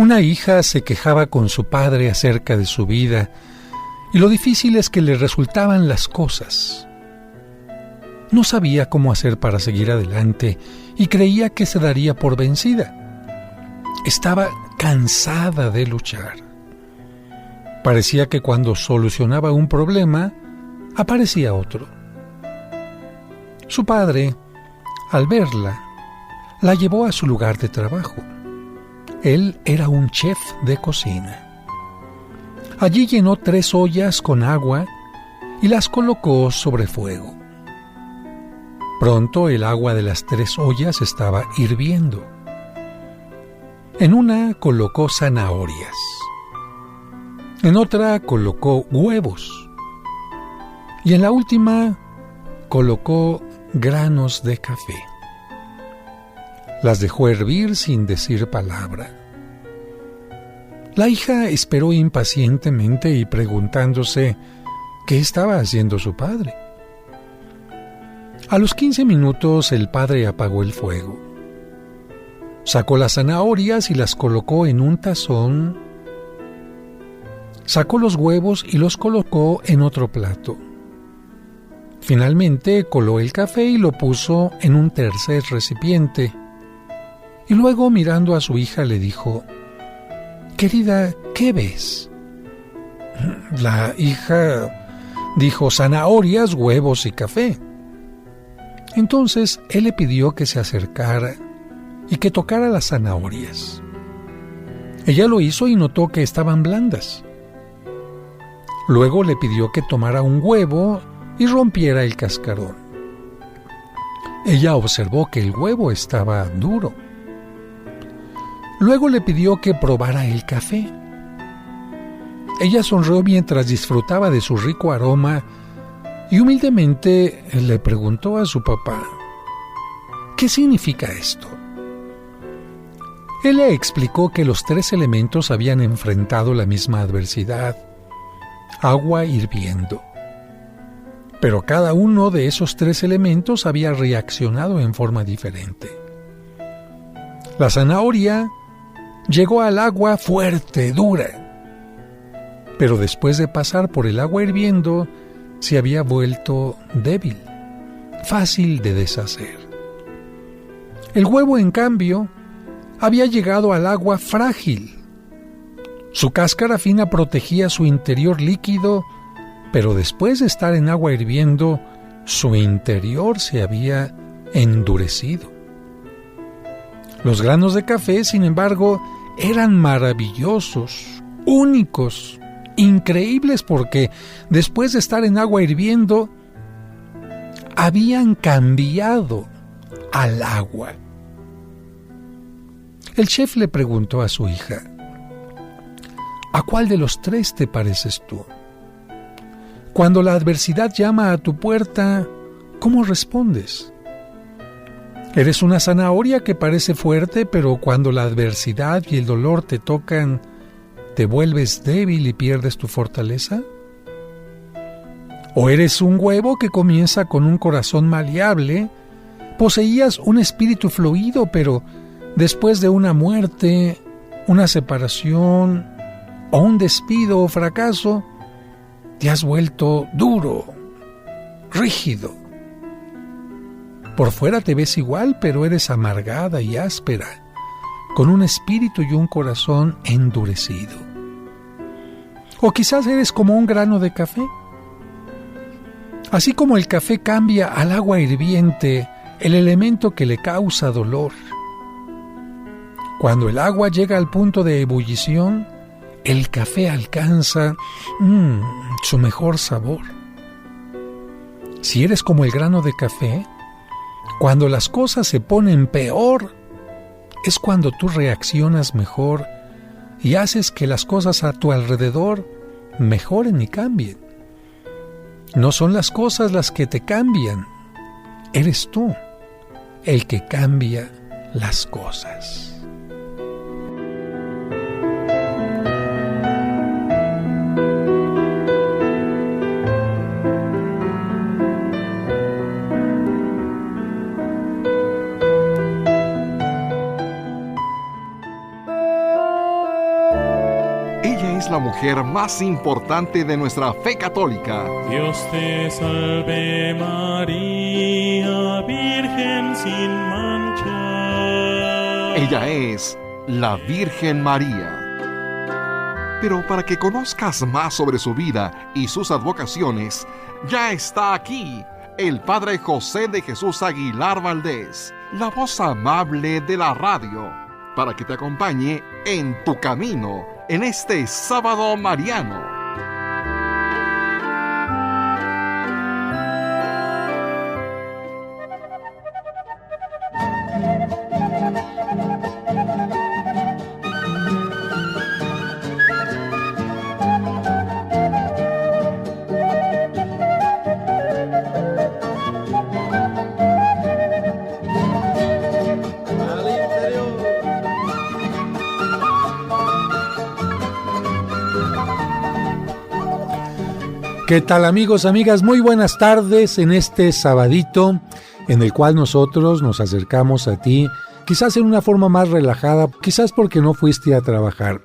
Una hija se quejaba con su padre acerca de su vida y lo difíciles que le resultaban las cosas. No sabía cómo hacer para seguir adelante y creía que se daría por vencida. Estaba cansada de luchar. Parecía que cuando solucionaba un problema, aparecía otro. Su padre, al verla, la llevó a su lugar de trabajo. Él era un chef de cocina. Allí llenó 3 ollas con agua y las colocó sobre fuego. Pronto el agua de las 3 ollas estaba hirviendo. En una colocó zanahorias. En otra colocó huevos. Y en la última colocó granos de café. Las dejó hervir sin decir palabra. La hija esperó impacientemente y preguntándose qué estaba haciendo su padre. A los 15 minutos el padre apagó el fuego. Sacó las zanahorias y las colocó en un tazón. Sacó los huevos y los colocó en otro plato. Finalmente coló el café y lo puso en un tercer recipiente. Y luego, mirando a su hija, le dijo: «Querida, ¿qué ves?» La hija dijo: «Zanahorias, huevos y café». Entonces él le pidió que se acercara y que tocara las zanahorias. Ella lo hizo y notó que estaban blandas. Luego le pidió que tomara un huevo y rompiera el cascarón. Ella observó que el huevo estaba duro. Luego le pidió que probara el café. Ella sonrió mientras disfrutaba de su rico aroma y humildemente le preguntó a su papá: «¿Qué significa esto?». Él le explicó que los 3 elementos habían enfrentado la misma adversidad: agua hirviendo. Pero cada uno de esos 3 elementos había reaccionado en forma diferente. La zanahoria llegó al agua fuerte, dura, pero después de pasar por el agua hirviendo, se había vuelto débil, fácil de deshacer. El huevo, en cambio, había llegado al agua frágil. Su cáscara fina protegía su interior líquido, pero después de estar en agua hirviendo, su interior se había endurecido. Los granos de café, sin embargo, eran maravillosos, únicos, increíbles, porque después de estar en agua hirviendo, habían cambiado al agua. El chef le preguntó a su hija: «¿A cuál de los 3 te pareces tú? Cuando la adversidad llama a tu puerta, ¿cómo respondes? ¿Eres una zanahoria que parece fuerte, pero cuando la adversidad y el dolor te tocan, te vuelves débil y pierdes tu fortaleza? ¿O eres un huevo que comienza con un corazón maleable, poseías un espíritu fluido, pero después de una muerte, una separación o un despido o fracaso, te has vuelto duro, rígido? Por fuera te ves igual, pero eres amargada y áspera, con un espíritu y un corazón endurecido. O quizás eres como un grano de café. Así como el café cambia al agua hirviente, el elemento que le causa dolor. Cuando el agua llega al punto de ebullición, el café alcanza su mejor sabor. Si eres como el grano de café, cuando las cosas se ponen peor, es cuando tú reaccionas mejor y haces que las cosas a tu alrededor mejoren y cambien. No son las cosas las que te cambian, eres tú el que cambia las cosas. es la mujer más importante de nuestra fe católica. Dios te salve María, Virgen sin mancha. Ella es la Virgen María. Pero para que conozcas más sobre su vida y sus advocaciones, ya está aquí el Padre José de Jesús Aguilar Valdés, la voz amable de la radio, para que te acompañe en tu camino en este sábado mariano. ¿Qué tal, amigos, amigas? Muy buenas tardes en este sabadito en el cual nosotros nos acercamos a ti, quizás en una forma más relajada, quizás porque no fuiste a trabajar.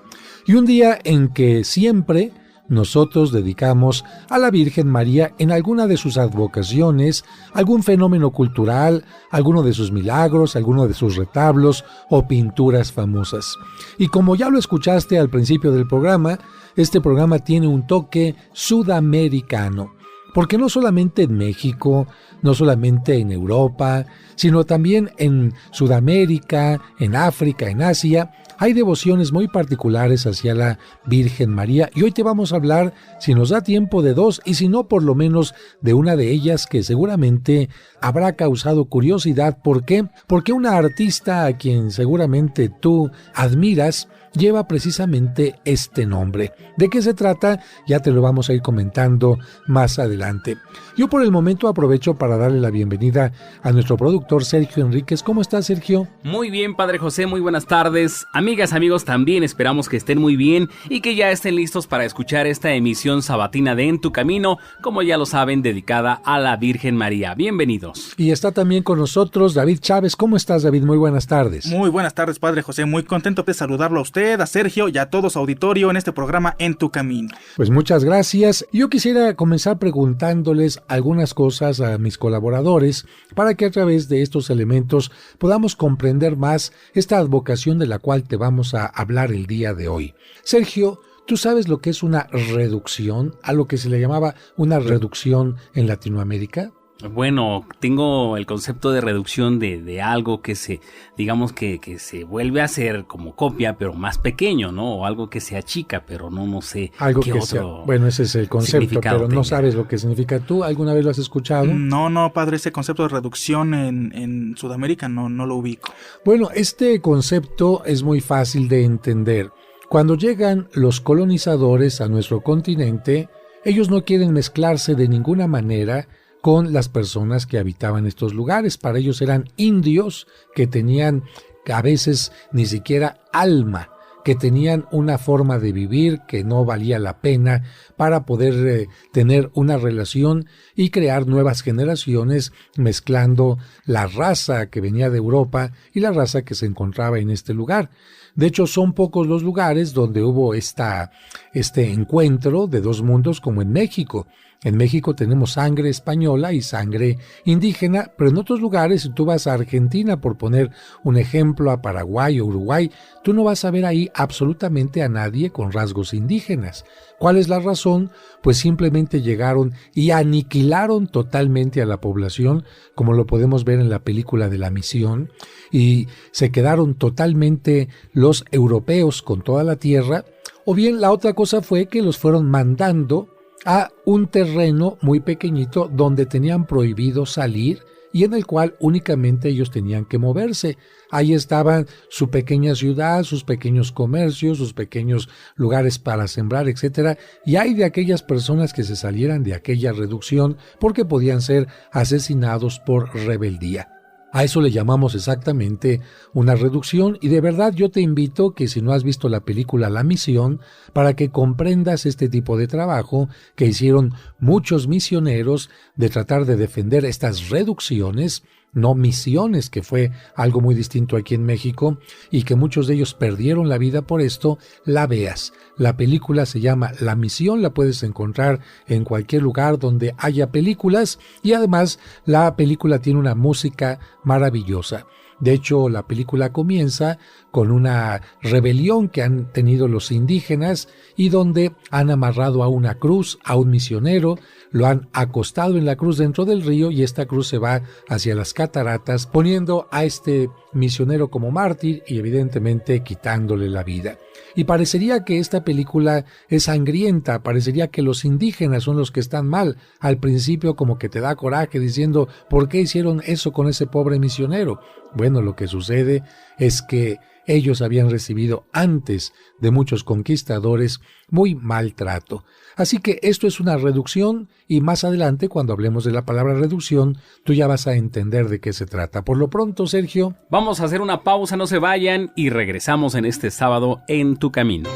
Y un día en que siempre nosotros dedicamos a la Virgen María en alguna de sus advocaciones, algún fenómeno cultural, alguno de sus milagros, alguno de sus retablos o pinturas famosas. Y como ya lo escuchaste al principio del programa, este programa tiene un toque sudamericano, porque no solamente en México, no solamente en Europa, sino también en Sudamérica, en África, en Asia, hay devociones muy particulares hacia la Virgen María, y hoy te vamos a hablar, si nos da tiempo, de dos, y si no, por lo menos de una de ellas que seguramente habrá causado curiosidad. ¿Por qué? Porque una artista a quien seguramente tú admiras lleva precisamente este nombre. ¿De qué se trata? Ya te lo vamos a ir comentando más adelante. Yo por el momento aprovecho para darle la bienvenida a nuestro productor Sergio Enríquez. ¿Cómo estás, Sergio? Muy bien, Padre José, muy buenas tardes. Amigas, amigos, también esperamos que estén muy bien y que ya estén listos para escuchar esta emisión sabatina de En tu Camino, como ya lo saben, dedicada a la Virgen María. Bienvenidos. Y está también con nosotros David Chávez. ¿Cómo estás, David? Muy buenas tardes. Muy buenas tardes, Padre José. Muy contento de saludarlo a usted, a Sergio y a todo su auditorio en este programa En tu Camino. Pues muchas gracias. Yo quisiera comenzar preguntándoles algunas cosas a mis colaboradores para que a través de estos elementos podamos comprender más esta advocación de la cual te vamos a hablar el día de hoy. Sergio, ¿tú sabes lo que es una reducción? A lo que se le llamaba una reducción en Latinoamérica. Bueno, tengo el concepto de reducción de algo que se, digamos que se vuelve a hacer como copia, pero más pequeño, ¿no? O algo que se achica, pero no sé algo qué que otro sea, bueno, ese es el concepto, pero no sabes lo que significa. ¿Tú alguna vez lo has escuchado? No, padre, ese concepto de reducción en Sudamérica no lo ubico. Bueno, este concepto es muy fácil de entender. Cuando llegan los colonizadores a nuestro continente, ellos no quieren mezclarse de ninguna manera con las personas que habitaban estos lugares. Para ellos eran indios que tenían a veces ni siquiera alma, que tenían una forma de vivir que no valía la pena para poder tener una relación y crear nuevas generaciones mezclando la raza que venía de Europa y la raza que se encontraba en este lugar. De hecho, son pocos los lugares donde hubo este encuentro de dos mundos, como en México. En México tenemos sangre española y sangre indígena, pero en otros lugares, si tú vas a Argentina, por poner un ejemplo, a Paraguay o Uruguay, tú no vas a ver ahí absolutamente a nadie con rasgos indígenas. ¿Cuál es la razón? Pues simplemente llegaron y aniquilaron totalmente a la población, como lo podemos ver en la película de La Misión, y se quedaron totalmente los europeos con toda la tierra. O bien la otra cosa fue que los fueron mandando a un terreno muy pequeñito donde tenían prohibido salir y en el cual únicamente ellos tenían que moverse. Ahí estaban su pequeña ciudad, sus pequeños comercios, sus pequeños lugares para sembrar, etc. Y hay de aquellas personas que se salieran de aquella reducción porque podían ser asesinados por rebeldía. A eso le llamamos exactamente una reducción, y de verdad yo te invito que si no has visto la película La Misión, para que comprendas este tipo de trabajo que hicieron muchos misioneros de tratar de defender estas reducciones no misiones, que fue algo muy distinto aquí en México y que muchos de ellos perdieron la vida por esto, la veas. La película se llama La Misión, la puedes encontrar en cualquier lugar donde haya películas y además la película tiene una música maravillosa. De hecho, la película comienza con una rebelión que han tenido los indígenas y donde han amarrado a una cruz a un misionero, lo han acostado en la cruz dentro del río y esta cruz se va hacia las cataratas, poniendo a este misionero como mártir y evidentemente quitándole la vida. Y parecería que esta película es sangrienta, parecería que los indígenas son los que están mal. Al principio como que te da coraje diciendo, ¿por qué hicieron eso con ese pobre misionero? Bueno, lo que sucede es que ellos habían recibido antes de muchos conquistadores muy mal trato. Así que esto es una reducción y más adelante, cuando hablemos de la palabra reducción, tú ya vas a entender de qué se trata. Por lo pronto, Sergio, vamos a hacer una pausa, no se vayan y regresamos en este sábado en tu camino.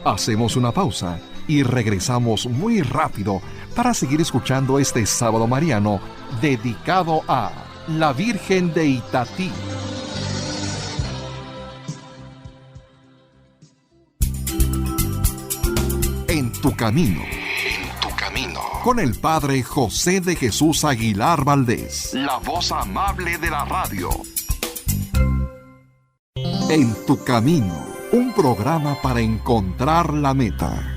Hacemos una pausa y regresamos muy rápido para seguir escuchando este sábado mariano dedicado a la Virgen de Itatí. En tu camino. Con el Padre José de Jesús Aguilar Valdés, la voz amable de la radio. En tu camino, un programa para encontrar la meta.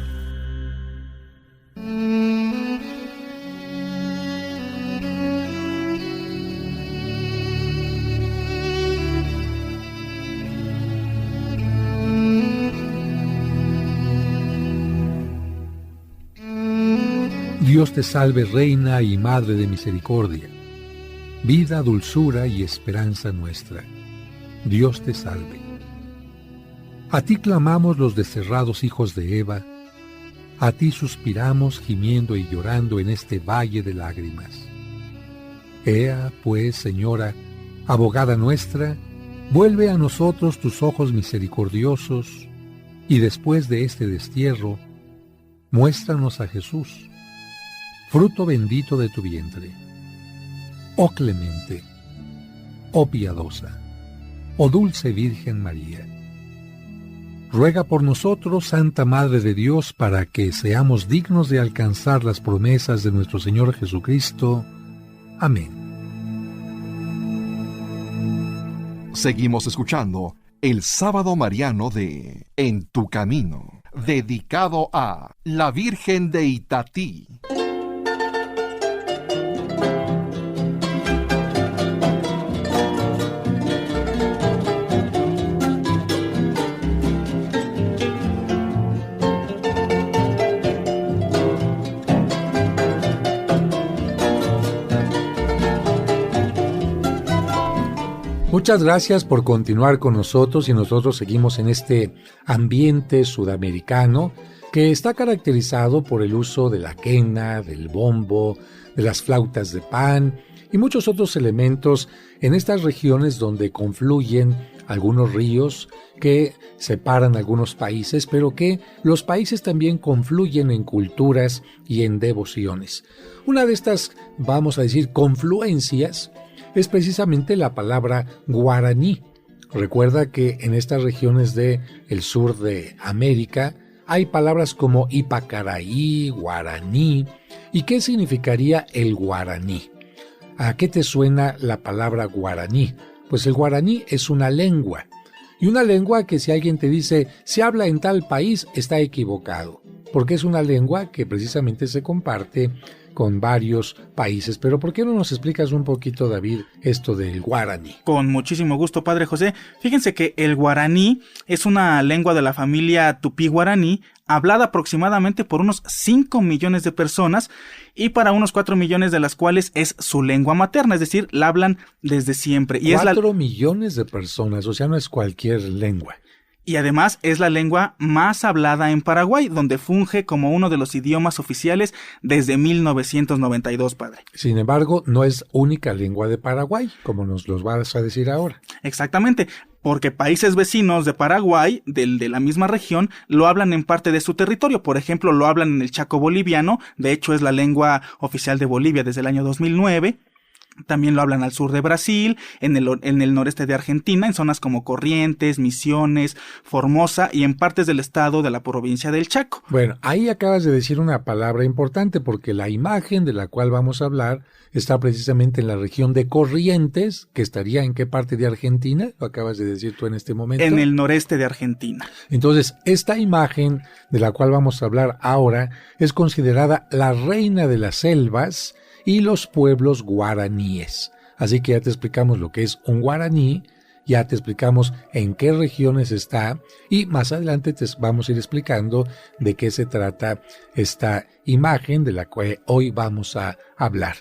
Dios te salve, Reina y Madre de Misericordia, vida, dulzura y esperanza nuestra. Dios te salve. A ti clamamos los desterrados hijos de Eva, a ti suspiramos gimiendo y llorando en este valle de lágrimas. Ea, pues, Señora, abogada nuestra, vuelve a nosotros tus ojos misericordiosos, y después de este destierro, muéstranos a Jesús, fruto bendito de tu vientre. Oh clemente, oh piadosa, oh dulce Virgen María, ruega por nosotros, Santa Madre de Dios, para que seamos dignos de alcanzar las promesas de nuestro Señor Jesucristo. Amén. Seguimos escuchando el sábado mariano de En tu camino, dedicado a la Virgen de Itatí. Muchas gracias por continuar con nosotros y nosotros seguimos en este ambiente sudamericano que está caracterizado por el uso de la quena, del bombo, de las flautas de pan y muchos otros elementos en estas regiones donde confluyen algunos ríos que separan algunos países, pero que los países también confluyen en culturas y en devociones. Una de estas, vamos a decir, confluencias es precisamente la palabra guaraní. Recuerda que en estas regiones del sur de América hay palabras como ipacaraí, guaraní. ¿Y qué significaría el guaraní? ¿A qué te suena la palabra guaraní? Pues el guaraní es una lengua. Y una lengua que si alguien te dice se habla en tal país, está equivocado. Porque es una lengua que precisamente se comparte con varios países. Pero ¿por qué no nos explicas un poquito, David, esto del guaraní? Con muchísimo gusto, Padre José. Fíjense que el guaraní es una lengua de la familia tupí-guaraní, hablada aproximadamente por unos 5 millones de personas y para unos 4 millones de las cuales es su lengua materna, es decir, la hablan desde siempre. Y 4 millones de personas, o sea, no es cualquier lengua. Y además es la lengua más hablada en Paraguay, donde funge como uno de los idiomas oficiales desde 1992, Padre. Sin embargo, no es única lengua de Paraguay, como nos los vas a decir ahora. Exactamente. porque países vecinos de Paraguay, de la misma región, lo hablan en parte de su territorio. Por ejemplo, lo hablan en el Chaco boliviano, de hecho es la lengua oficial de Bolivia desde el año 2009. También lo hablan al sur de Brasil, en el noreste de Argentina, en zonas como Corrientes, Misiones, Formosa y en partes del estado de la provincia del Chaco. Bueno, ahí acabas de decir una palabra importante, porque la imagen de la cual vamos a hablar está precisamente en la región de Corrientes, que estaría ¿en qué parte de Argentina? Lo acabas de decir tú en este momento. En el noreste de Argentina. Entonces, esta imagen de la cual vamos a hablar ahora es considerada la reina de las selvas y los pueblos guaraníes. Así que ya te explicamos lo que es un guaraní, ya te explicamos en qué regiones está y más adelante te vamos a ir explicando de qué se trata esta imagen de la cual hoy vamos a hablar.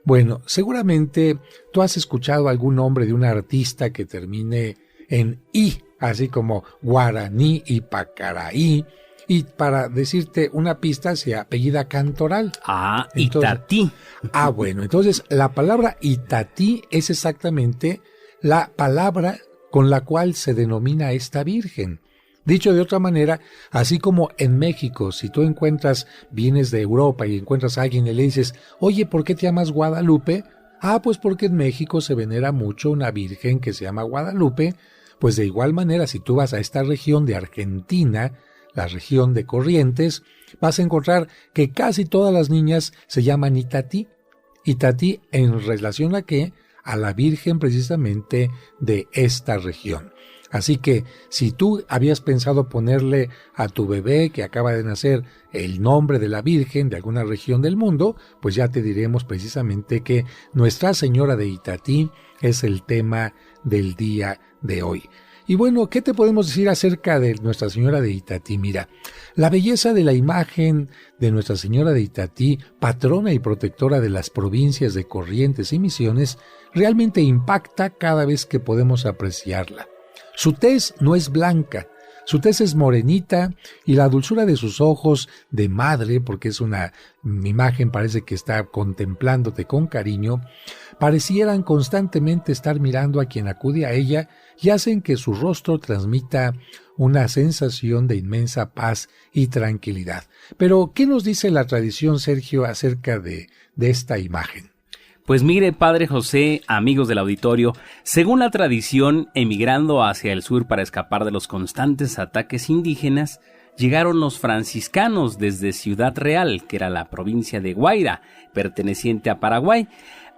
Bueno, seguramente tú has escuchado algún nombre de un artista que termine en I, así como Guaraní y Pacaraí. Y para decirte una pista, se apellida Cantoral. Itatí. Bueno, entonces la palabra Itatí es exactamente la palabra con la cual se denomina a esta virgen. Dicho de otra manera, así como en México, si tú vienes de Europa y encuentras a alguien y le dices, oye, ¿por qué te llamas Guadalupe? Pues porque en México se venera mucho una virgen que se llama Guadalupe. Pues de igual manera, si tú vas a esta región de Argentina, la región de Corrientes, vas a encontrar que casi todas las niñas se llaman Itatí. Itatí en relación a qué? A la Virgen precisamente de esta región. Así que si tú habías pensado ponerle a tu bebé que acaba de nacer el nombre de la Virgen de alguna región del mundo, pues ya te diremos precisamente que Nuestra Señora de Itatí es el tema del día de hoy. Y bueno, ¿qué te podemos decir acerca de Nuestra Señora de Itatí? Mira, la belleza de la imagen de Nuestra Señora de Itatí, patrona y protectora de las provincias de Corrientes y Misiones, realmente impacta cada vez que podemos apreciarla. Su tez no es blanca, su tez es morenita y la dulzura de sus ojos de madre, porque es una imagen, parece que está contemplándote con cariño, parecieran constantemente estar mirando a quien acude a ella y hacen que su rostro transmita una sensación de inmensa paz y tranquilidad. Pero, ¿qué nos dice la tradición, Sergio, acerca de esta imagen? Pues mire, Padre José, amigos del auditorio, según la tradición, emigrando hacia el sur para escapar de los constantes ataques indígenas, llegaron los franciscanos desde Ciudad Real, que era la provincia de Guaira, perteneciente a Paraguay,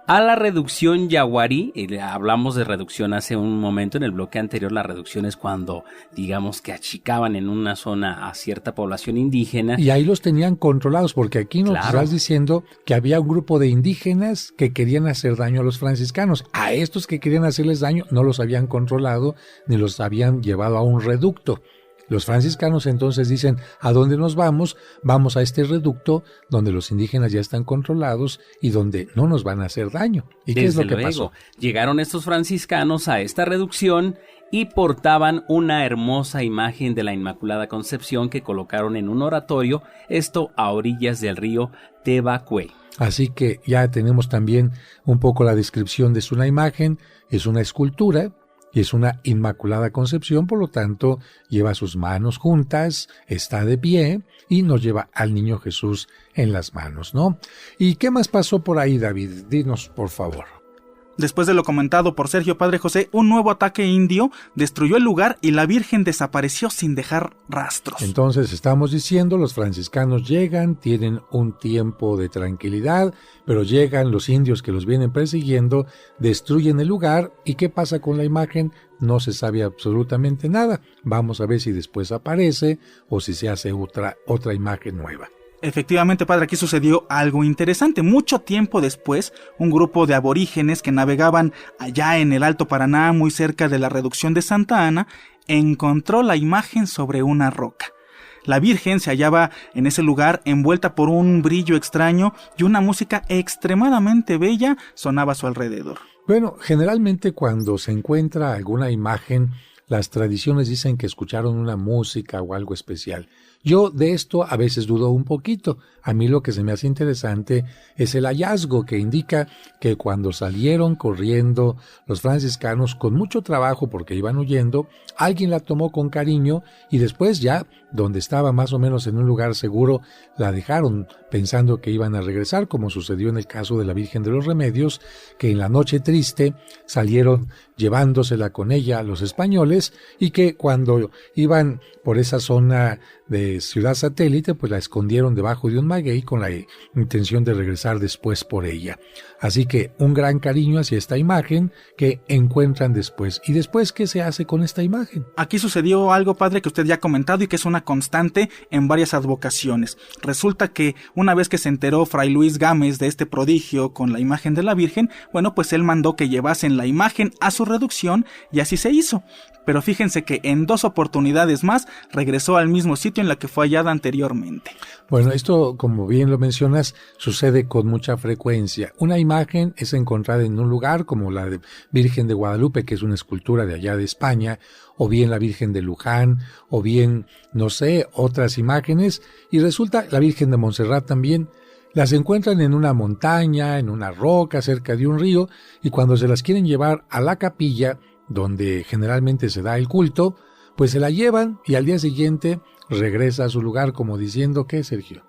a la reducción yaguarí. Hablamos de reducción hace un momento en el bloque anterior. La reducción es cuando, digamos, que achicaban en una zona a cierta población indígena. Y ahí los tenían controlados, porque aquí nos estás diciendo que había un grupo de indígenas que querían hacer daño a los franciscanos. A estos que querían hacerles daño no los habían controlado ni los habían llevado a un reducto. Los franciscanos entonces dicen, ¿a dónde nos vamos? Vamos a este reducto donde los indígenas ya están controlados y donde no nos van a hacer daño. ¿Y qué es lo que pasó? Llegaron estos franciscanos a esta reducción y portaban una hermosa imagen de la Inmaculada Concepción que colocaron en un oratorio, esto a orillas del río Tebacué. Así que ya tenemos también un poco la descripción de una imagen, es una escultura, y es una Inmaculada Concepción, por lo tanto, lleva sus manos juntas, está de pie y nos lleva al niño Jesús en las manos, ¿no? ¿Y qué más pasó por ahí, David? Dinos, por favor. Después de lo comentado por Sergio, Padre José, un nuevo ataque indio destruyó el lugar y la Virgen desapareció sin dejar rastros. Entonces estamos diciendo, los franciscanos llegan, tienen un tiempo de tranquilidad, pero llegan los indios que los vienen persiguiendo, destruyen el lugar, ¿y qué pasa con la imagen? No se sabe absolutamente nada. Vamos a ver si después aparece o si se hace otra imagen nueva. Efectivamente, padre, aquí sucedió algo interesante. Mucho tiempo después, un grupo de aborígenes que navegaban allá en el Alto Paraná, muy cerca de la reducción de Santa Ana, encontró la imagen sobre una roca. La Virgen se hallaba en ese lugar envuelta por un brillo extraño y una música extremadamente bella sonaba a su alrededor. Bueno, generalmente cuando se encuentra alguna imagen, las tradiciones dicen que escucharon una música o algo especial. Yo de esto a veces dudo un poquito. A mí lo que se me hace interesante es el hallazgo que indica que cuando salieron corriendo los franciscanos con mucho trabajo porque iban huyendo, alguien la tomó con cariño y después ya, donde estaba más o menos en un lugar seguro, la dejaron pensando que iban a regresar, como sucedió en el caso de la Virgen de los Remedios, que en la noche triste salieron llevándosela con ella a los españoles y que cuando iban por esa zona de Ciudad Satélite, pues la escondieron debajo de un maguey con la intención de regresar después por ella. Así que un gran cariño hacia esta imagen que encuentran después. ¿Y después qué se hace con esta imagen? Aquí sucedió algo, padre, que usted ya ha comentado y que es una constante en varias advocaciones. Resulta que una vez que se enteró Fray Luis Gámez de este prodigio con la imagen de la Virgen, bueno, pues él mandó que llevasen la imagen a su reducción y así se hizo. Pero fíjense que en 2 oportunidades más regresó al mismo sitio en la que fue hallada anteriormente. Bueno, esto, como bien lo mencionas, sucede con mucha frecuencia. Una imagen es encontrada en un lugar como la de Virgen de Guadalupe, que es una escultura de allá de España, o bien la Virgen de Luján, o bien, no sé, otras imágenes, y resulta la Virgen de Montserrat también. Las encuentran en una montaña, en una roca, cerca de un río, y cuando se las quieren llevar a la capilla, donde generalmente se da el culto, pues se la llevan y al día siguiente regresa a su lugar como diciendo, ¿qué, Sergio?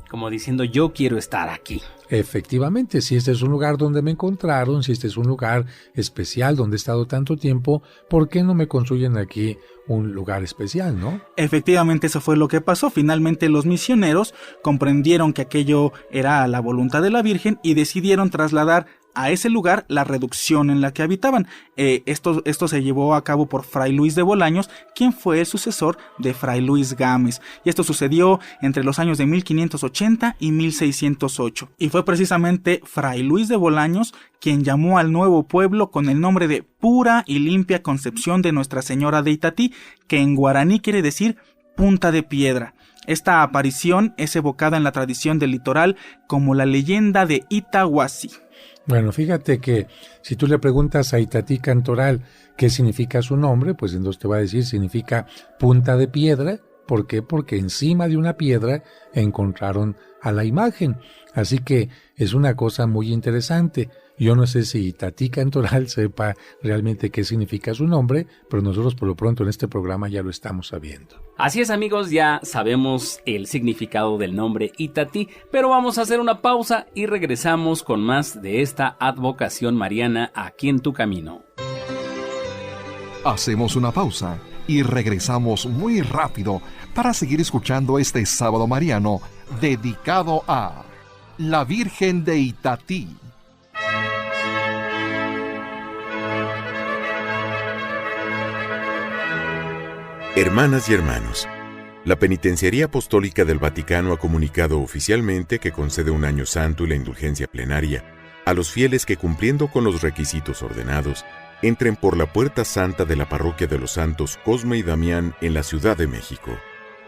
Como diciendo, yo quiero estar aquí. Efectivamente, si este es un lugar donde me encontraron, si este es un lugar especial donde he estado tanto tiempo, ¿por qué no me construyen aquí un lugar especial, no? Efectivamente, eso fue lo que pasó. Finalmente los misioneros comprendieron que aquello era la voluntad de la Virgen y decidieron trasladar a ese lugar la reducción en la que habitaban. Esto se llevó a cabo por Fray Luis de Bolaños, quien fue el sucesor de Fray Luis Gámez. Y esto sucedió entre los años de 1580 y 1608. Y fue precisamente Fray Luis de Bolaños quien llamó al nuevo pueblo con el nombre de Pura y Limpia Concepción de Nuestra Señora de Itatí, que en guaraní quiere decir punta de piedra. Esta aparición es evocada en la tradición del litoral como la leyenda de Itahuasi. Bueno, fíjate que si tú le preguntas a Itatí Cantoral qué significa su nombre, pues entonces te va a decir significa punta de piedra. ¿Por qué? Porque encima de una piedra encontraron a la imagen. Así que es una cosa muy interesante. Yo no sé si Itatí Cantoral sepa realmente qué significa su nombre, pero nosotros por lo pronto en este programa ya lo estamos sabiendo. Así es, amigos, ya sabemos el significado del nombre Itatí, pero vamos a hacer una pausa y regresamos con más de esta advocación mariana aquí en Tu Camino. Hacemos una pausa y regresamos muy rápido para seguir escuchando este sábado mariano dedicado a la Virgen de Itatí. Hermanas y hermanos, la Penitenciaría Apostólica del Vaticano ha comunicado oficialmente que concede un año santo y la indulgencia plenaria a los fieles que, cumpliendo con los requisitos ordenados, entren por la Puerta Santa de la Parroquia de los Santos Cosme y Damián en la Ciudad de México.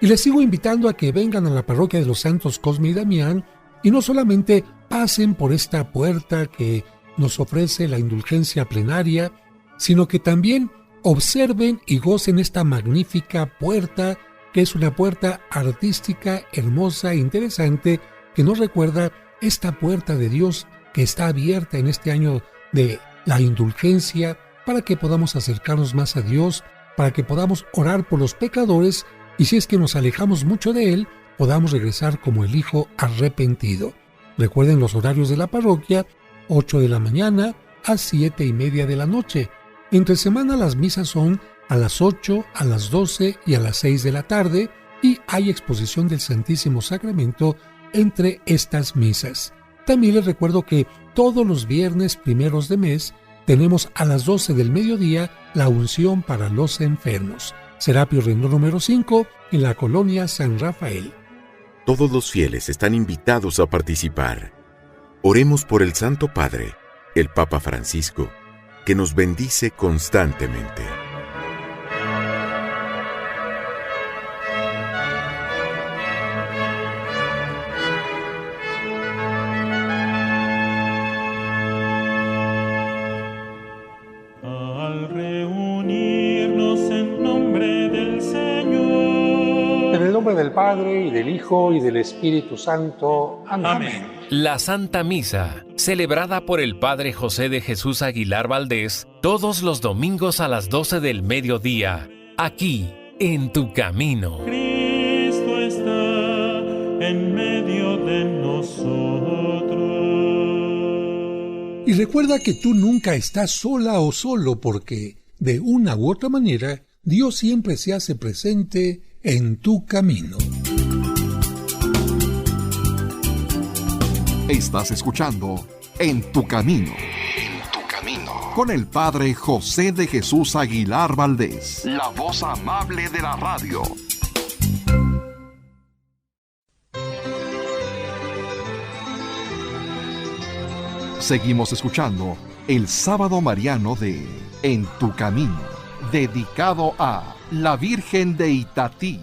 Y les sigo invitando a que vengan a la Parroquia de los Santos Cosme y Damián y no solamente pasen por esta puerta que nos ofrece la indulgencia plenaria, sino que también observen y gocen esta magnífica puerta, que es una puerta artística, hermosa e interesante, que nos recuerda esta puerta de Dios que está abierta en este año de la indulgencia, para que podamos acercarnos más a Dios, para que podamos orar por los pecadores y si es que nos alejamos mucho de Él, podamos regresar como el Hijo arrepentido. Recuerden los horarios de la parroquia, 8 de la mañana a 7:30 de la noche. Entre semana las misas son a las 8, a las 12 y a las 6 de la tarde y hay exposición del Santísimo Sacramento entre estas misas. También les recuerdo que todos los viernes primeros de mes tenemos a las 12 del mediodía la unción para los enfermos. Serapio Rendón número 5 en la colonia San Rafael. Todos los fieles están invitados a participar. Oremos por el Santo Padre, el Papa Francisco, que nos bendice constantemente. Al reunirnos en del Padre, y del Hijo, y del Espíritu Santo. Amén. La Santa Misa, celebrada por el Padre José de Jesús Aguilar Valdés, todos los domingos a las 12 del mediodía, aquí, en Tu Camino. Cristo está en medio de nosotros. Y recuerda que tú nunca estás sola o solo, porque, de una u otra manera, Dios siempre se hace presente en tu camino. Estás escuchando En Tu Camino. En Tu Camino. Con el Padre José de Jesús Aguilar Valdés, la voz amable de la radio. Seguimos escuchando el Sábado Mariano de En Tu Camino, dedicado a la Virgen de Itatí.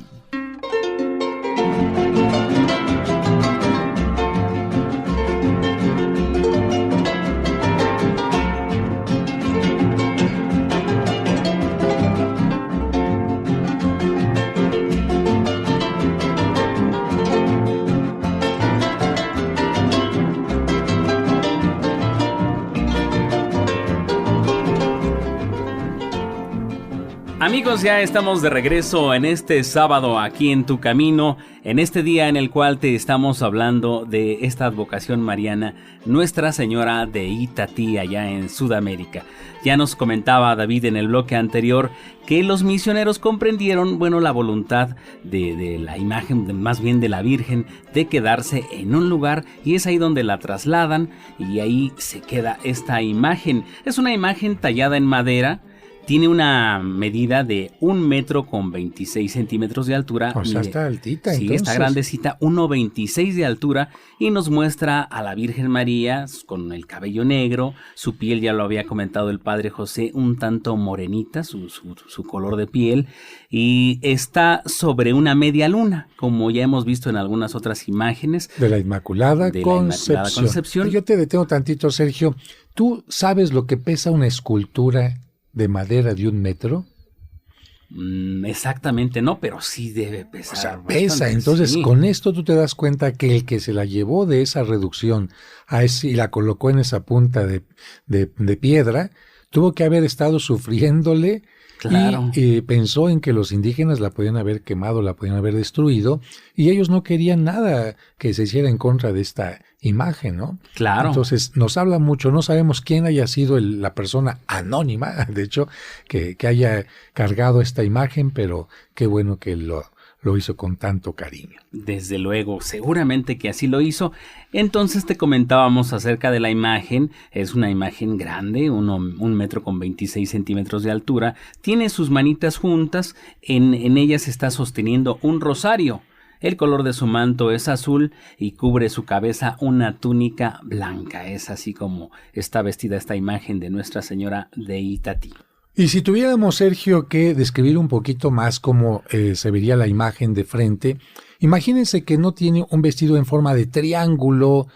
Amigos, ya estamos de regreso en este sábado aquí en Tu Camino, en este día en el cual te estamos hablando de esta advocación mariana, Nuestra Señora de Itatí, allá en Sudamérica. Ya nos comentaba David en el bloque anterior que los misioneros comprendieron, la voluntad de la imagen, más bien de la Virgen, de quedarse en un lugar, y es ahí donde la trasladan y ahí se queda esta imagen. Es una imagen tallada en madera. Tiene una medida de 1,26 metros de altura. O sea, está altita. Sí, entonces. está grandecita, 1,26 de altura, y nos muestra a la Virgen María con el cabello negro, su piel, ya lo había comentado el Padre José, un tanto morenita, su color de piel, y está sobre una media luna, como ya hemos visto en algunas otras imágenes. De la Inmaculada Concepción. Yo te detengo tantito, Sergio. ¿Tú sabes lo que pesa una escultura de madera de 1 metro? Exactamente no, pero sí debe pesar. O sea, pesa. Entonces, sí. Con esto tú te das cuenta que el que se la llevó de esa reducción y la colocó en esa punta de piedra, tuvo que haber estado sufriéndole. Claro. Y pensó en que los indígenas la podían haber quemado, la podían haber destruido, y ellos no querían nada que se hiciera en contra de esta imagen, ¿no? Claro. Entonces nos habla mucho, no sabemos quién haya sido la persona anónima, de hecho, que haya cargado esta imagen, pero qué bueno que lo hizo con tanto cariño. Desde luego, seguramente que así lo hizo. Entonces te comentábamos acerca de la imagen. Es una imagen grande, 1,26 metros de altura. Tiene sus manitas juntas, en ellas está sosteniendo un rosario. El color de su manto es azul y cubre su cabeza una túnica blanca. Es así como está vestida esta imagen de Nuestra Señora de Itatí. Y si tuviéramos, Sergio, que describir un poquito más cómo se vería la imagen de frente, imagínense que no tiene un vestido en forma de triángulo,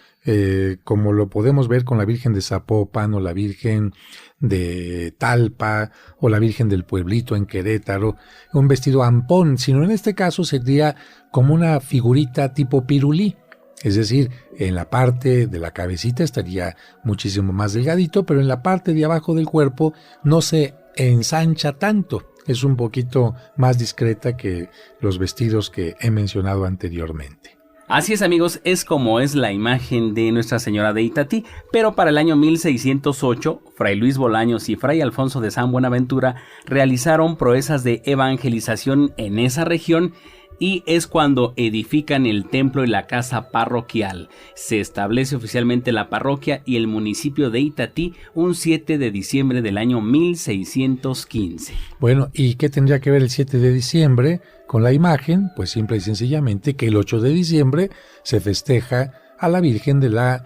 como lo podemos ver con la Virgen de Zapopan o la Virgen de Talpa o la Virgen del Pueblito en Querétaro, un vestido ampón, sino en este caso sería como una figurita tipo pirulí. Es decir, en la parte de la cabecita estaría muchísimo más delgadito, pero en la parte de abajo del cuerpo no se ensancha tanto. Es un poquito más discreta que los vestidos que he mencionado anteriormente. Así es, amigos, es como es la imagen de Nuestra Señora de Itatí, pero para el año 1608, Fray Luis Bolaños y Fray Alfonso de San Buenaventura realizaron proezas de evangelización en esa región, y es cuando edifican el templo y la casa parroquial. Se establece oficialmente la parroquia y el municipio de Itatí un 7 de diciembre del año 1615. Bueno, ¿y qué tendría que ver el 7 de diciembre con la imagen? Pues simple y sencillamente que el 8 de diciembre se festeja a la Virgen de la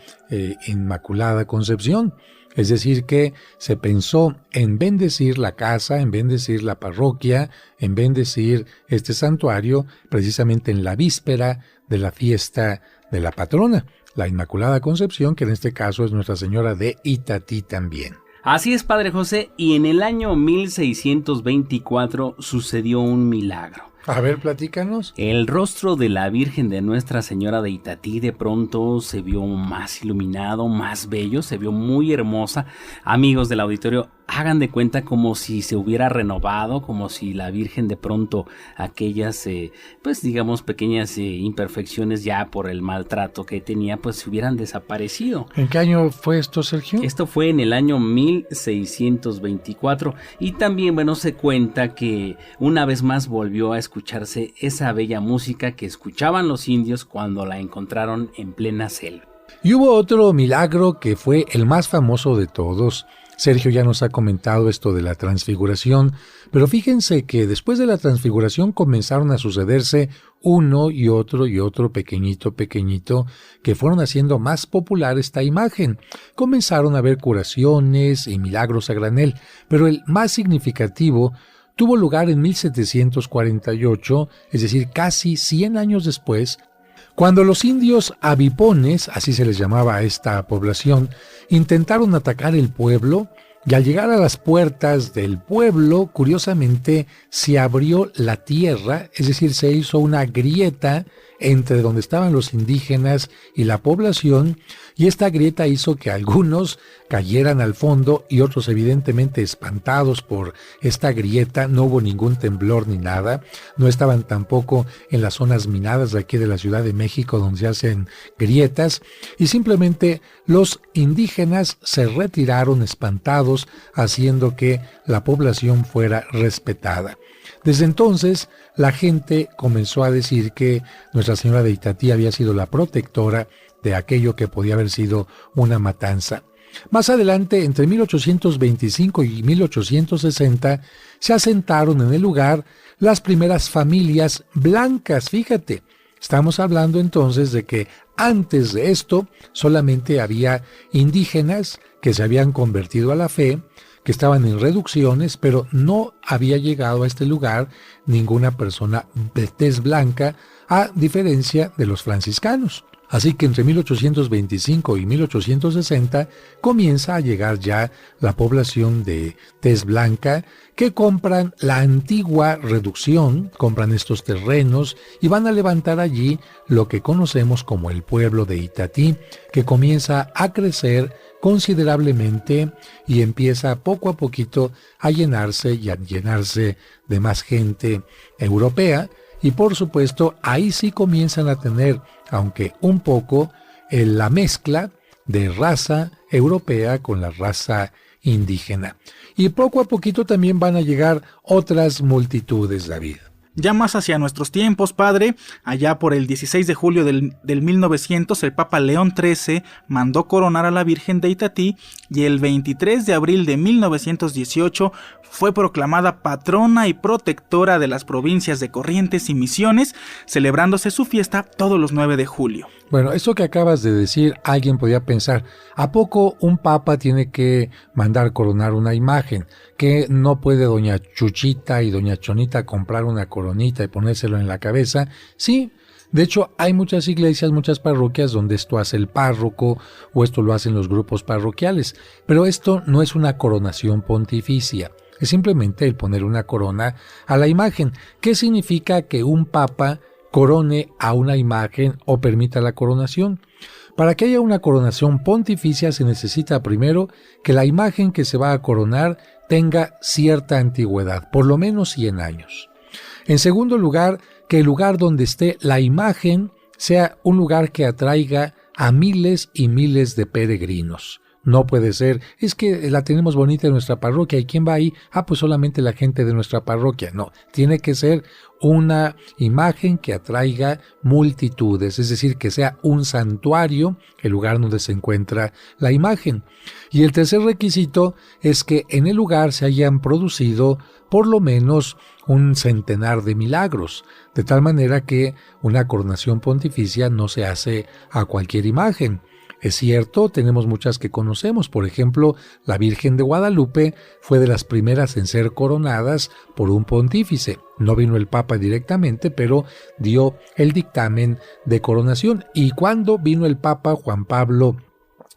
Inmaculada Concepción. Es decir, que se pensó en bendecir la casa, en bendecir la parroquia, en bendecir este santuario, precisamente en la víspera de la fiesta de la patrona, la Inmaculada Concepción, que en este caso es Nuestra Señora de Itatí también. Así es, Padre José, y en el año 1624 sucedió un milagro. A ver, platícanos. El rostro de la Virgen de Nuestra Señora de Itatí de pronto se vio más iluminado, más bello, se vio muy hermosa. Amigos del auditorio, hagan de cuenta como si se hubiera renovado, como si la Virgen de pronto aquellas, pues digamos, pequeñas imperfecciones ya por el maltrato que tenía, pues se hubieran desaparecido. ¿En qué año fue esto, Sergio? Esto fue en el año 1624 y también, bueno, se cuenta que una vez más volvió a escucharse esa bella música que escuchaban los indios cuando la encontraron en plena selva. Y hubo otro milagro que fue el más famoso de todos. Sergio ya nos ha comentado esto de la transfiguración, pero fíjense que después de la transfiguración comenzaron a sucederse uno y otro pequeñito, que fueron haciendo más popular esta imagen. Comenzaron a haber curaciones y milagros a granel, pero el más significativo tuvo lugar en 1748, es decir, casi 100 años después, cuando los indios abipones, así se les llamaba a esta población, intentaron atacar el pueblo, y al llegar a las puertas del pueblo, curiosamente, se abrió la tierra, es decir, se hizo una grieta entre donde estaban los indígenas y la población, y esta grieta hizo que algunos cayeran al fondo y otros evidentemente espantados por esta grieta. No hubo ningún temblor ni nada, no estaban tampoco en las zonas minadas de aquí de la Ciudad de México donde se hacen grietas, y simplemente los indígenas se retiraron espantados, haciendo que la población fuera respetada. Desde entonces, la gente comenzó a decir que Nuestra Señora de Itatí había sido la protectora de aquello que podía haber sido una matanza. Más adelante, entre 1825 y 1860, se asentaron en el lugar las primeras familias blancas. Fíjate, estamos hablando entonces de que antes de esto solamente había indígenas que se habían convertido a la fe, que estaban en reducciones, pero no había llegado a este lugar ninguna persona de tez blanca, a diferencia de los franciscanos. Así que entre 1825 y 1860 comienza a llegar ya la población de tez blanca que compran la antigua reducción, compran estos terrenos y van a levantar allí lo que conocemos como el pueblo de Itatí, que comienza a crecer considerablemente y empieza poco a poquito a llenarse y a llenarse de más gente europea. Y por supuesto, ahí sí comienzan a tener, aunque un poco, la mezcla de raza europea con la raza indígena. Y poco a poquito también van a llegar otras multitudes, David. Ya más hacia nuestros tiempos, padre, allá por el 16 de julio del 1900, el Papa León XIII mandó coronar a la Virgen de Itatí y el 23 de abril de 1918 fue proclamada patrona y protectora de las provincias de Corrientes y Misiones, celebrándose su fiesta todos los 9 de julio. Bueno, eso que acabas de decir, alguien podía pensar, ¿a poco un papa tiene que mandar coronar una imagen? ¿Que no puede doña Chuchita y doña Chonita comprar una coronita y ponérselo en la cabeza? Sí, de hecho hay muchas iglesias, muchas parroquias donde esto hace el párroco o esto lo hacen los grupos parroquiales, pero esto no es una coronación pontificia. Es simplemente el poner una corona a la imagen. ¿Qué significa que un papa corone a una imagen o permita la coronación? Para que haya una coronación pontificia se necesita primero que la imagen que se va a coronar tenga cierta antigüedad, por lo menos 100 años. En segundo lugar, que el lugar donde esté la imagen sea un lugar que atraiga a miles y miles de peregrinos. No puede ser, es que la tenemos bonita en nuestra parroquia, ¿y quién va ahí? Pues solamente la gente de nuestra parroquia. No, tiene que ser una imagen que atraiga multitudes, es decir, que sea un santuario, el lugar donde se encuentra la imagen. Y el tercer requisito es que en el lugar se hayan producido por lo menos un centenar de milagros, de tal manera que una coronación pontificia no se hace a cualquier imagen. Es cierto, tenemos muchas que conocemos, por ejemplo, la Virgen de Guadalupe fue de las primeras en ser coronadas por un pontífice. No vino el Papa directamente, pero dio el dictamen de coronación. Y cuando vino el Papa Juan Pablo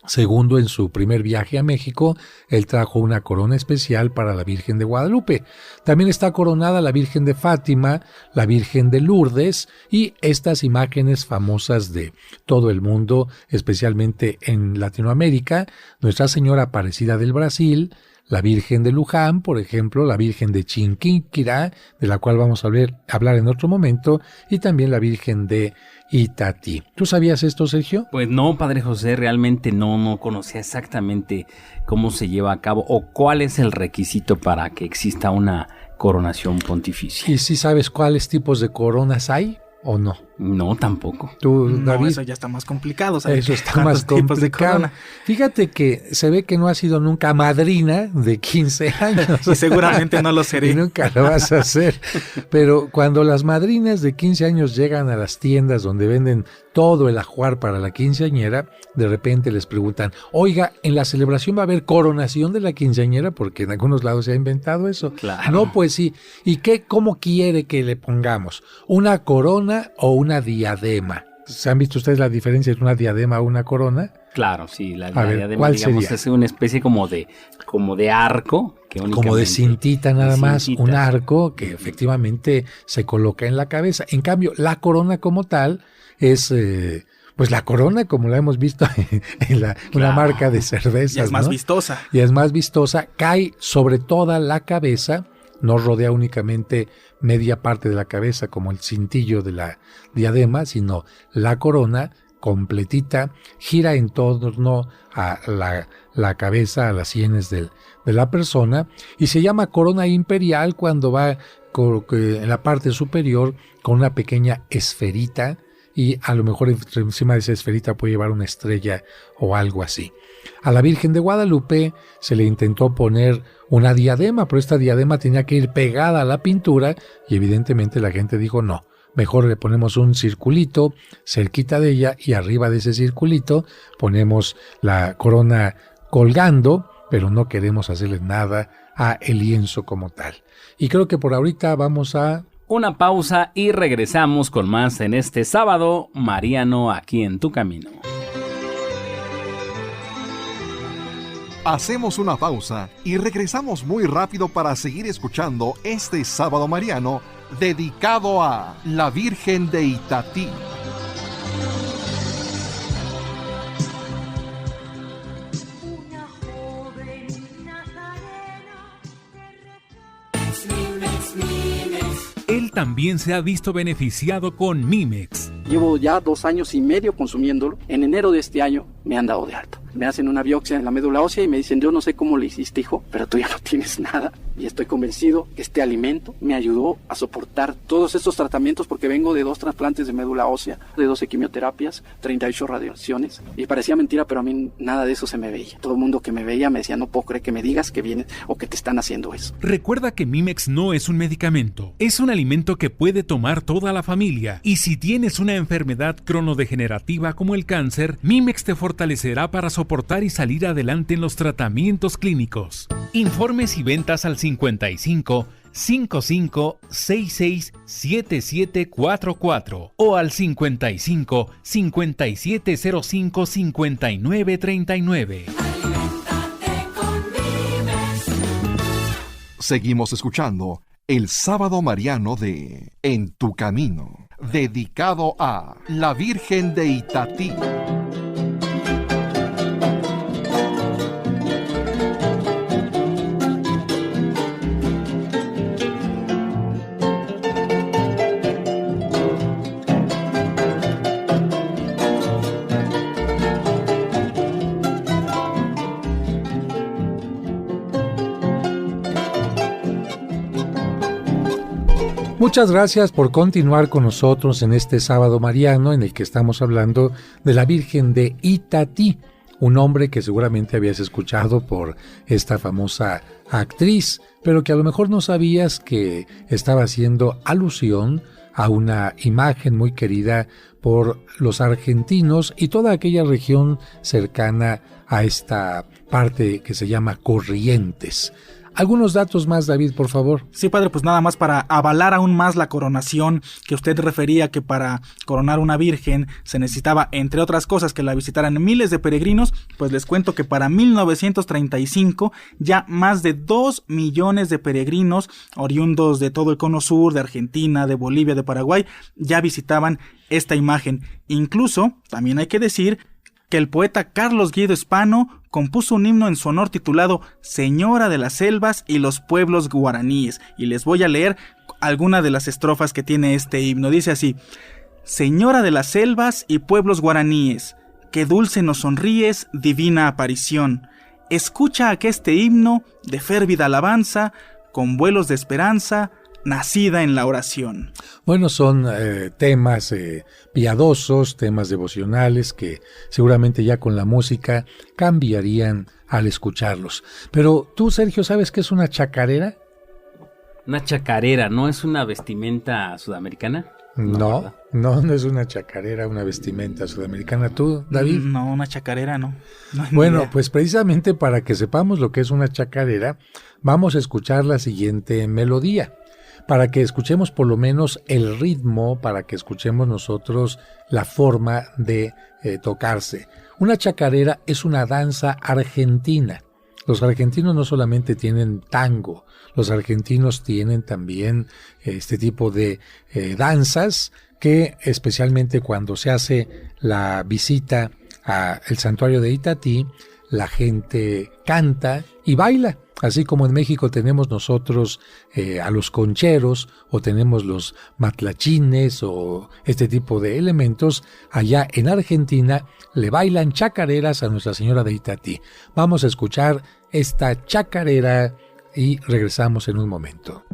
Segundo, en su primer viaje a México, él trajo una corona especial para la Virgen de Guadalupe. También está coronada la Virgen de Fátima, la Virgen de Lourdes y estas imágenes famosas de todo el mundo, especialmente en Latinoamérica, Nuestra Señora Aparecida del Brasil, la Virgen de Luján, por ejemplo, la Virgen de Chinquinquirá, de la cual vamos a hablar en otro momento, y también la Virgen de Itatí. ¿Tú sabías esto, Sergio? Pues no, Padre José, realmente no conocía exactamente cómo se lleva a cabo o cuál es el requisito para que exista una coronación pontificia. ¿Y si sabes cuáles tipos de coronas hay o no? No, tampoco. ¿Tú, No, David? eso ya está más complicado. Eso está más complicado. Fíjate que se ve que no has sido nunca madrina de 15 años. Y seguramente no lo seré. Y nunca lo vas a hacer. Pero cuando las madrinas de 15 años llegan a las tiendas donde venden todo el ajuar para la quinceañera, de repente les preguntan, oiga, ¿en la celebración va a haber coronación de la quinceañera? Porque en algunos lados se ha inventado eso. Claro. No, pues sí. ¿Y cómo quiere que le pongamos? ¿Una corona o una diadema? ¿Se han visto ustedes la diferencia entre una diadema o una corona? Claro, sí, la A ver, diadema, ¿cuál digamos, sería? es una especie como de arco. Que Como de cintita nada de más, cintitas. un arco que efectivamente se coloca en la cabeza. En cambio, la corona como tal es, pues la corona como la hemos visto en una Claro. marca de cervezas, Ya es más ¿no? vistosa. Y es más vistosa, cae sobre toda la cabeza, no rodea únicamente media parte de la cabeza como el cintillo de la diadema, sino la corona completita, gira en torno a la cabeza, a las sienes de la persona, y se llama corona imperial cuando va en la parte superior con una pequeña esferita, y a lo mejor encima de esa esferita puede llevar una estrella o algo así. A la Virgen de Guadalupe se le intentó poner una diadema, pero esta diadema tenía que ir pegada a la pintura y evidentemente la gente dijo no, mejor le ponemos un circulito cerquita de ella y arriba de ese circulito ponemos la corona colgando, pero no queremos hacerle nada a el lienzo como tal. Y creo que por ahorita vamos a una pausa y regresamos con más en este sábado mariano aquí en Tu Camino. Hacemos una pausa y regresamos muy rápido para seguir escuchando este sábado mariano dedicado a la Virgen de Itatí. Una joven nazarena Él también se ha visto beneficiado con Mimex. Llevo ya 2 años y medio consumiéndolo. En enero de este año me han dado de alta. Me hacen una biopsia en la médula ósea y me dicen, yo no sé cómo le hiciste, hijo, pero tú ya no tienes nada. Y estoy convencido que este alimento me ayudó a soportar todos estos tratamientos porque vengo de 2 trasplantes de médula ósea, de 12 quimioterapias, 38 radiaciones. Y parecía mentira, pero a mí nada de eso se me veía. Todo el mundo que me veía me decía, no puedo creer que me digas que vienes o que te están haciendo eso. Recuerda que Mimex no es un medicamento, es un alimento que puede tomar toda la familia. Y si tienes una enfermedad cronodegenerativa como el cáncer, Mimex te fortalecerá para soportar y salir adelante en los tratamientos clínicos. Informes y ventas al 55 55 66 7744 o al 55 5705 5939. Seguimos escuchando el sábado mariano de En Tu Camino, dedicado a la Virgen de Itatí. Muchas gracias por continuar con nosotros en este sábado mariano en el que estamos hablando de la Virgen de Itatí, un nombre que seguramente habías escuchado por esta famosa actriz, pero que a lo mejor no sabías que estaba haciendo alusión a una imagen muy querida por los argentinos y toda aquella región cercana a esta parte que se llama Corrientes. Algunos datos más, David, por favor. Sí, padre, pues nada más para avalar aún más la coronación que usted refería, que para coronar una virgen se necesitaba, entre otras cosas, que la visitaran miles de peregrinos. Pues les cuento que para 1935 ya más de 2 millones de peregrinos oriundos de todo el cono sur, de Argentina, de Bolivia, de Paraguay, ya visitaban esta imagen. Incluso, también hay que decir que el poeta Carlos Guido Hispano compuso un himno en su honor titulado Señora de las Selvas y los Pueblos Guaraníes, y les voy a leer alguna de las estrofas que tiene este himno. Dice así: Señora de las selvas y pueblos guaraníes, que dulce nos sonríes, divina aparición, escucha aqueste himno de férvida alabanza, con vuelos de esperanza, nacida en la oración. Bueno, son temas piadosos, temas devocionales que seguramente ya con la música cambiarían al escucharlos. Pero tú, Sergio, ¿sabes qué es una chacarera? Una chacarera, ¿no es una vestimenta sudamericana? No es una chacarera, una vestimenta sudamericana. ¿Tú, David? No, una chacarera no. Bueno, pues precisamente para que sepamos lo que es una chacarera, vamos a escuchar la siguiente melodía, para que escuchemos por lo menos el ritmo, para que escuchemos nosotros la forma de tocarse. Una chacarera es una danza argentina. Los argentinos no solamente tienen tango, los argentinos tienen también este tipo de danzas que, especialmente cuando se hace la visita al santuario de Itatí, la gente canta y baila. Así como en México tenemos nosotros a los concheros, o tenemos los matlachines o este tipo de elementos, allá en Argentina le bailan chacareras a Nuestra Señora de Itatí. Vamos a escuchar esta chacarera y regresamos en un momento.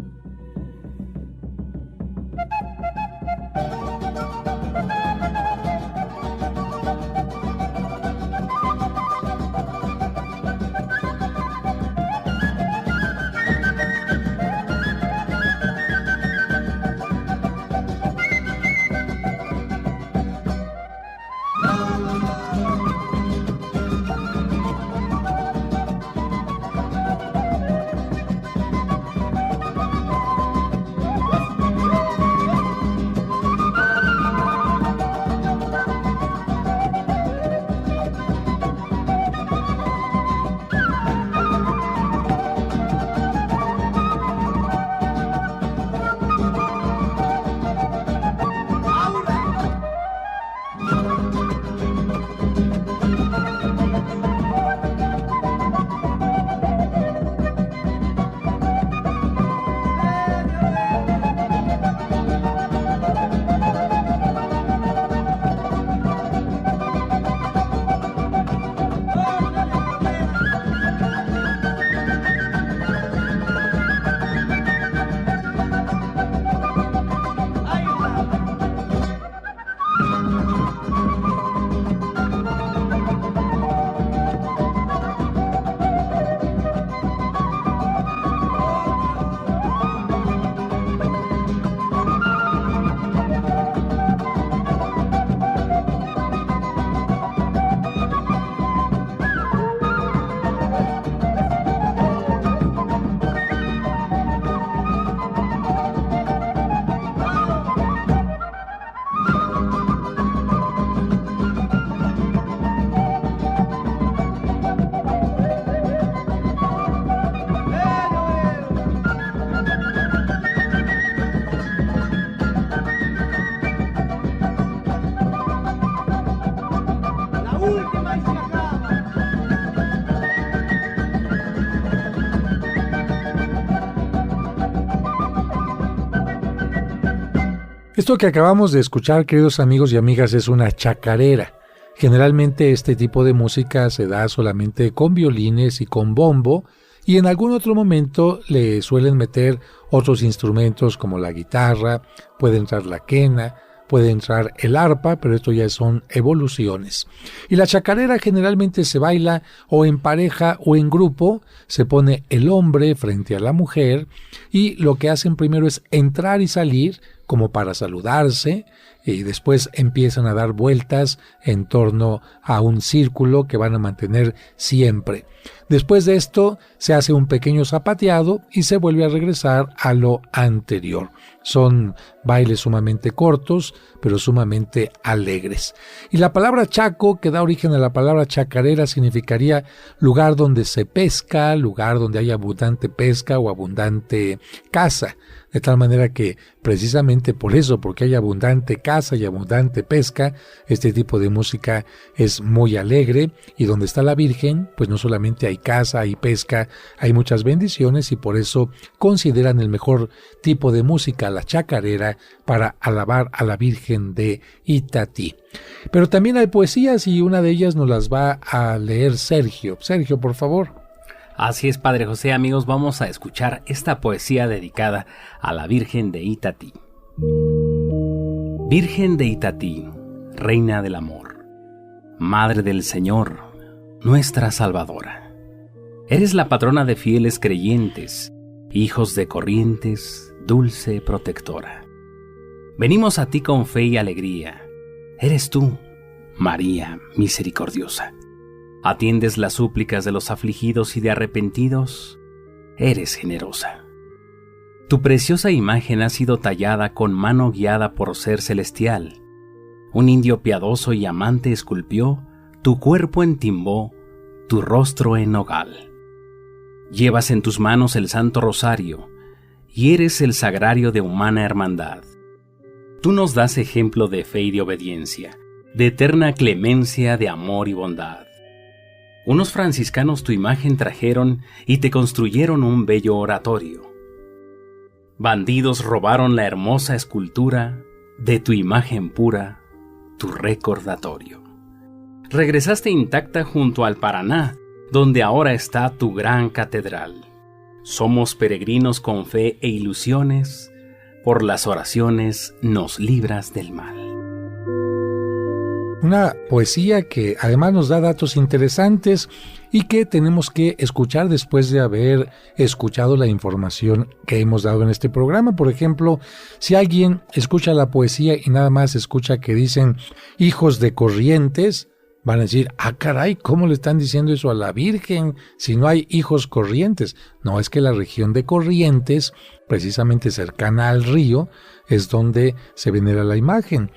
Esto que acabamos de escuchar, queridos amigos y amigas, es una chacarera. Generalmente este tipo de música se da solamente con violines y con bombo, y en algún otro momento le suelen meter otros instrumentos como la guitarra, puede entrar la quena, puede entrar el arpa, pero esto ya son evoluciones. Y la chacarera generalmente se baila o en pareja o en grupo, se pone el hombre frente a la mujer y lo que hacen primero es entrar y salir como para saludarse, y después empiezan a dar vueltas en torno a un círculo que van a mantener siempre. Después de esto se hace un pequeño zapateado y se vuelve a regresar a lo anterior. Son bailes sumamente cortos, pero sumamente alegres. Y la palabra chaco, que da origen a la palabra chacarera, significaría lugar donde se pesca, lugar donde hay abundante pesca o abundante caza. De tal manera que precisamente por eso, porque hay abundante caza y abundante pesca, este tipo de música es muy alegre, y donde está la Virgen, pues no solamente hay caza, hay pesca, hay muchas bendiciones, y por eso consideran el mejor tipo de música, la chacarera, para alabar a la Virgen de Itatí. Pero también hay poesías, y una de ellas nos las va a leer Sergio. Sergio, por favor. Así es, Padre José. Amigos, vamos a escuchar esta poesía dedicada a la Virgen de Itatí. Virgen de Itatí, Reina del Amor, Madre del Señor, nuestra Salvadora. Eres la patrona de fieles creyentes, hijos de corrientes, dulce protectora. Venimos a ti con fe y alegría. Eres tú, María misericordiosa. Atiendes las súplicas de los afligidos y de arrepentidos. Eres generosa. Tu preciosa imagen ha sido tallada con mano guiada por ser celestial. Un indio piadoso y amante esculpió tu cuerpo en timbó, tu rostro en nogal. Llevas en tus manos el santo rosario y eres el sagrario de humana hermandad. Tú nos das ejemplo de fe y de obediencia, de eterna clemencia, de amor y bondad. Unos franciscanos tu imagen trajeron y te construyeron un bello oratorio. Bandidos robaron la hermosa escultura de tu imagen pura, tu recordatorio. Regresaste intacta junto al Paraná, donde ahora está tu gran catedral. Somos peregrinos con fe e ilusiones, por las oraciones nos libras del mal. Una poesía que además nos da datos interesantes y que tenemos que escuchar después de haber escuchado la información que hemos dado en este programa. Por ejemplo, si alguien escucha la poesía y nada más escucha que dicen hijos de Corrientes, van a decir, caray, ¿cómo le están diciendo eso a la Virgen si no hay hijos corrientes? No, es que la región de Corrientes, precisamente cercana al río, es donde se venera la imagen.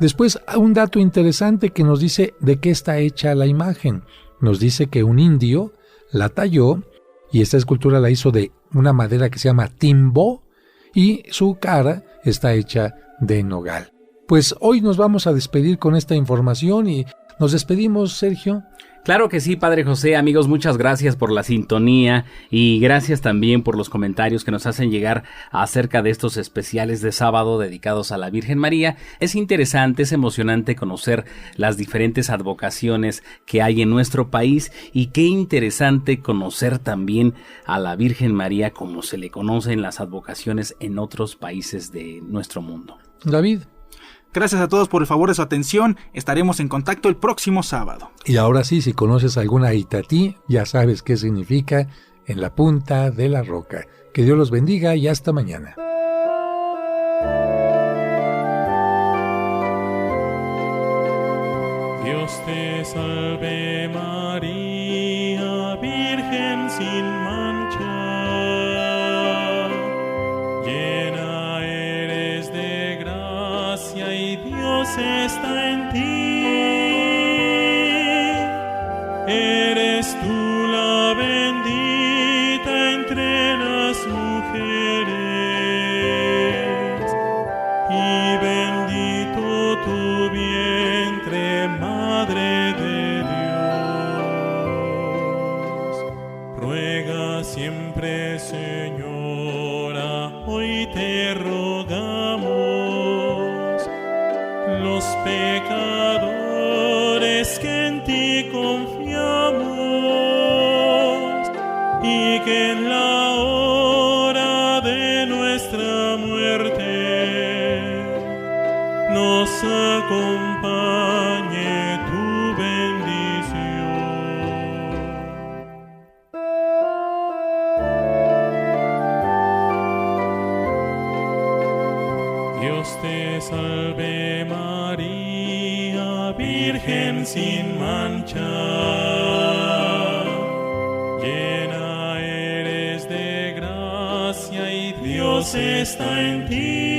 Después, un dato interesante que nos dice de qué está hecha la imagen. Nos dice que un indio la talló y esta escultura la hizo de una madera que se llama timbó y su cara está hecha de nogal. Pues hoy nos vamos a despedir con esta información y nos despedimos, Sergio. Claro que sí, Padre José. Amigos, muchas gracias por la sintonía y gracias también por los comentarios que nos hacen llegar acerca de estos especiales de sábado dedicados a la Virgen María. Es interesante, es emocionante conocer las diferentes advocaciones que hay en nuestro país y qué interesante conocer también a la Virgen María como se le conoce en las advocaciones en otros países de nuestro mundo. David. Gracias a todos por el favor de su atención. Estaremos en contacto el próximo sábado. Y ahora sí, si conoces alguna Itatí, ya sabes qué significa en la punta de la roca. Que Dios los bendiga y hasta mañana. Dios te salve María, Virgen sin mancha, llena eres de gracia y Dios está en ti. Eres tú la bendita entre las mujeres y bendito tu vientre, Madre de Dios. Ruega siempre, Señora, hoy te rogamos, los pecadores que en ti confiamos y que en la hora de nuestra muerte nos acompañe tu bendición. Dios te salve María, Virgen sin mancha, llena eres de gracia y Dios está en ti.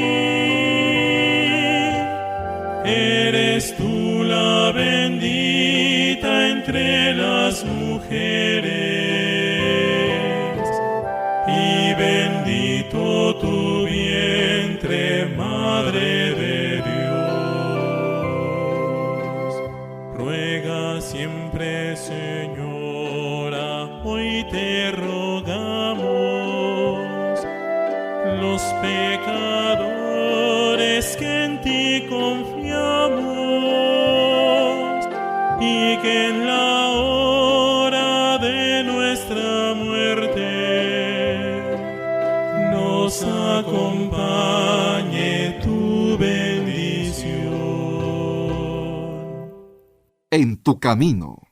Eres tú la bendita entre las mujeres, y bendito tu vientre, Madre de Dios. Ruega siempre, Señora, hoy te rogamos, los pecadores que en ti confiamos, y que en la hora de nuestra muerte nos acompañe tu bendición. En tu camino.